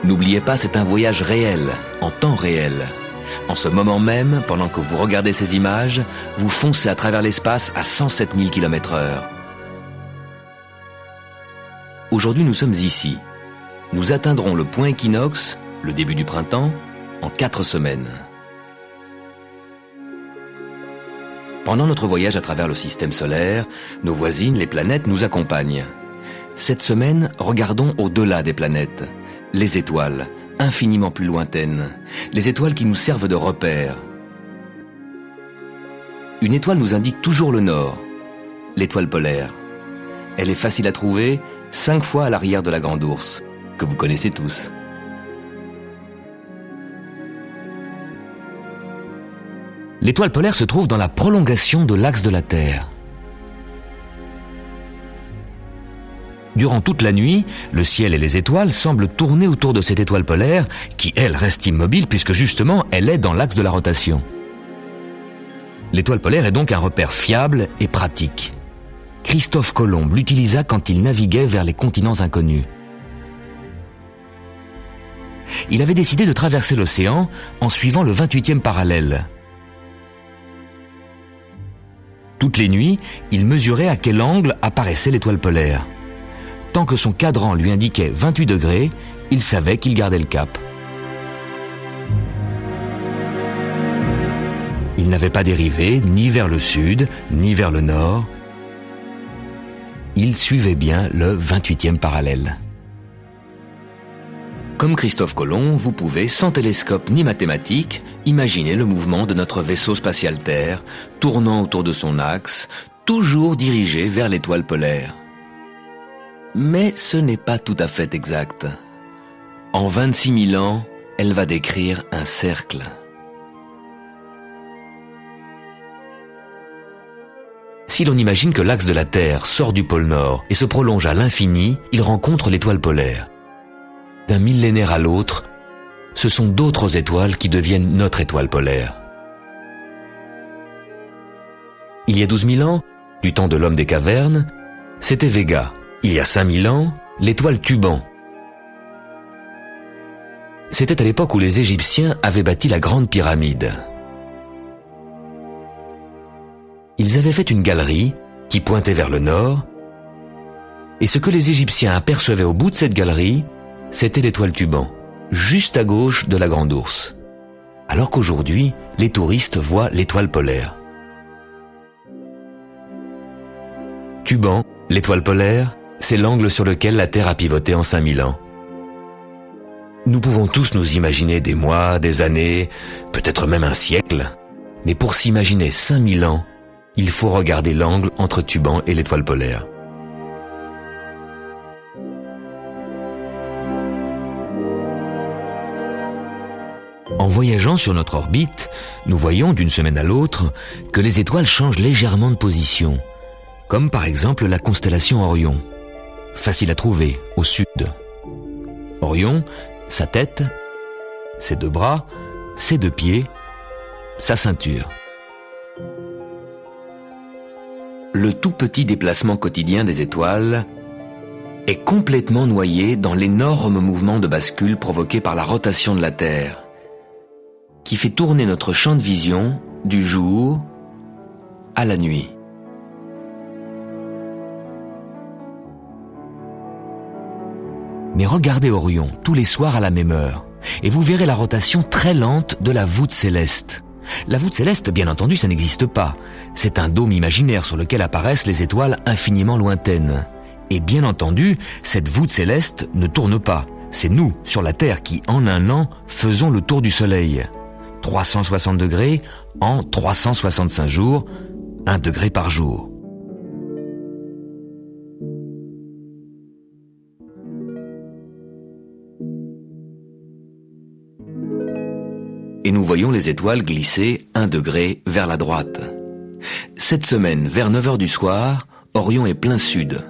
N'oubliez pas, c'est un voyage réel, en temps réel. En ce moment même, pendant que vous regardez ces images, vous foncez à travers l'espace à 107 000 km/h. Aujourd'hui, nous sommes ici. Nous atteindrons le point équinoxe, le début du printemps, en 4 semaines. Pendant notre voyage à travers le système solaire, nos voisines, les planètes, nous accompagnent. Cette semaine, regardons au-delà des planètes, les étoiles, infiniment plus lointaines, les étoiles qui nous servent de repères. Une étoile nous indique toujours le nord, l'étoile polaire. Elle est facile à trouver, 5 fois à l'arrière de la Grande Ourse, que vous connaissez tous. L'étoile polaire se trouve dans la prolongation de l'axe de la Terre. Durant toute la nuit, le ciel et les étoiles semblent tourner autour de cette étoile polaire qui, elle, reste immobile puisque justement, elle est dans l'axe de la rotation. L'étoile polaire est donc un repère fiable et pratique. Christophe Colomb l'utilisa quand il naviguait vers les continents inconnus. Il avait décidé de traverser l'océan en suivant le 28e parallèle. Toutes les nuits, il mesurait à quel angle apparaissait l'étoile polaire. Tant que son cadran lui indiquait 28 degrés, il savait qu'il gardait le cap. Il n'avait pas dérivé ni vers le sud, ni vers le nord. Il suivait bien le 28e parallèle. Comme Christophe Colomb, vous pouvez, sans télescope ni mathématiques, imaginer le mouvement de notre vaisseau spatial Terre, tournant autour de son axe, toujours dirigé vers l'étoile polaire. Mais ce n'est pas tout à fait exact. En 26 000 ans, elle va décrire un cercle. Si l'on imagine que l'axe de la Terre sort du pôle Nord et se prolonge à l'infini, il rencontre l'étoile polaire. D'un millénaire à l'autre, ce sont d'autres étoiles qui deviennent notre étoile polaire. Il y a 12 000 ans, du temps de l'homme des cavernes, c'était Véga. Il y a 5 000 ans, l'étoile Tuban. C'était à l'époque où les Égyptiens avaient bâti la Grande Pyramide. Ils avaient fait une galerie qui pointait vers le nord, et ce que les Égyptiens apercevaient au bout de cette galerie, c'était l'étoile Tuban, juste à gauche de la Grande Ourse. Alors qu'aujourd'hui, les touristes voient l'étoile polaire. Tuban, l'étoile polaire, c'est l'angle sur lequel la Terre a pivoté en 5000 ans. Nous pouvons tous nous imaginer des mois, des années, peut-être même un siècle. Mais pour s'imaginer 5000 ans, il faut regarder l'angle entre Tuban et l'étoile polaire. En voyageant sur notre orbite, nous voyons d'une semaine à l'autre que les étoiles changent légèrement de position, comme par exemple la constellation Orion, facile à trouver au sud. Orion, sa tête, ses 2 bras, ses 2 pieds, sa ceinture. Le tout petit déplacement quotidien des étoiles est complètement noyé dans l'énorme mouvement de bascule provoqué par la rotation de la Terre, qui fait tourner notre champ de vision du jour à la nuit. Mais regardez Orion tous les soirs à la même heure, et vous verrez la rotation très lente de la voûte céleste. La voûte céleste, bien entendu, ça n'existe pas. C'est un dôme imaginaire sur lequel apparaissent les étoiles infiniment lointaines. Et bien entendu, cette voûte céleste ne tourne pas. C'est nous, sur la Terre, qui, en un an, faisons le tour du Soleil. 360 degrés en 365 jours, 1 degré par jour. Et nous voyons les étoiles glisser 1 degré vers la droite. Cette semaine, vers 9 h du soir, Orion est plein sud.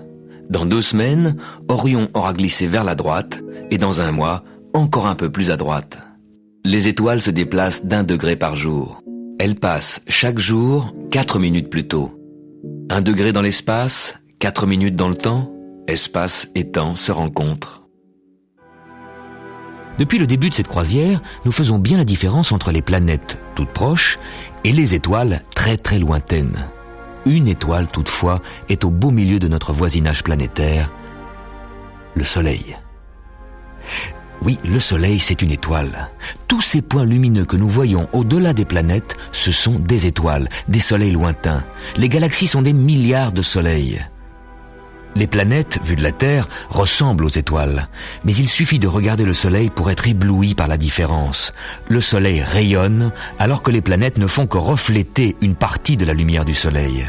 Dans 2 semaines, Orion aura glissé vers la droite, et dans 1 mois, encore un peu plus à droite. Les étoiles se déplacent d'1 degré par jour. Elles passent chaque jour 4 minutes plus tôt. 1 degré dans l'espace, 4 minutes dans le temps, espace et temps se rencontrent. Depuis le début de cette croisière, nous faisons bien la différence entre les planètes toutes proches et les étoiles très très lointaines. Une étoile toutefois est au beau milieu de notre voisinage planétaire, le Soleil. Oui, le Soleil, c'est une étoile. Tous ces points lumineux que nous voyons au-delà des planètes, ce sont des étoiles, des soleils lointains. Les galaxies sont des milliards de soleils. Les planètes, vues de la Terre, ressemblent aux étoiles. Mais il suffit de regarder le Soleil pour être ébloui par la différence. Le Soleil rayonne, alors que les planètes ne font que refléter une partie de la lumière du Soleil.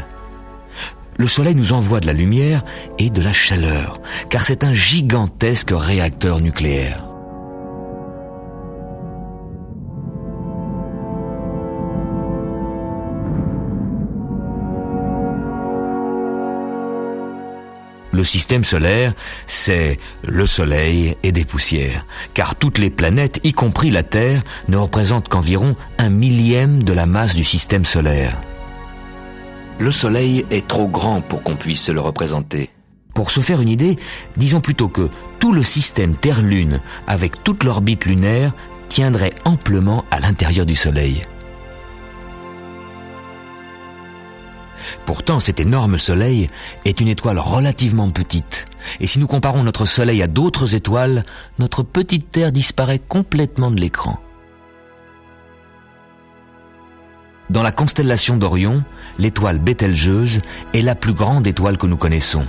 Le Soleil nous envoie de la lumière et de la chaleur, car c'est un gigantesque réacteur nucléaire. Le système solaire, c'est le Soleil et des poussières, car toutes les planètes, y compris la Terre, ne représentent qu'environ 1/1000 de la masse du système solaire. Le Soleil est trop grand pour qu'on puisse se le représenter. Pour se faire une idée, disons plutôt que tout le système Terre-Lune, avec toute l'orbite lunaire, tiendrait amplement à l'intérieur du Soleil. Pourtant, cet énorme Soleil est une étoile relativement petite. Et si nous comparons notre Soleil à d'autres étoiles, notre petite Terre disparaît complètement de l'écran. Dans la constellation d'Orion, l'étoile Bételgeuse est la plus grande étoile que nous connaissons.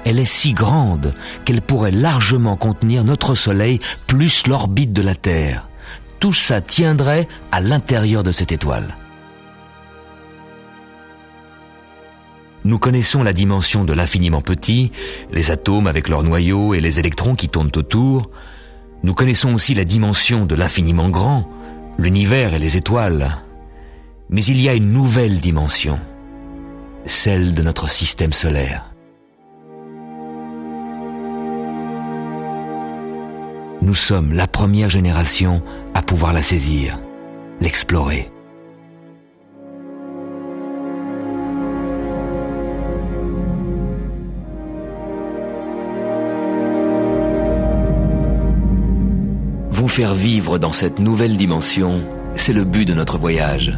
Elle est si grande qu'elle pourrait largement contenir notre Soleil plus l'orbite de la Terre. Tout ça tiendrait à l'intérieur de cette étoile. Nous connaissons la dimension de l'infiniment petit, les atomes avec leurs noyaux et les électrons qui tournent autour. Nous connaissons aussi la dimension de l'infiniment grand, l'univers et les étoiles. Mais il y a une nouvelle dimension, celle de notre système solaire. Nous sommes la première génération à pouvoir la saisir, l'explorer. Vous faire vivre dans cette nouvelle dimension, c'est le but de notre voyage.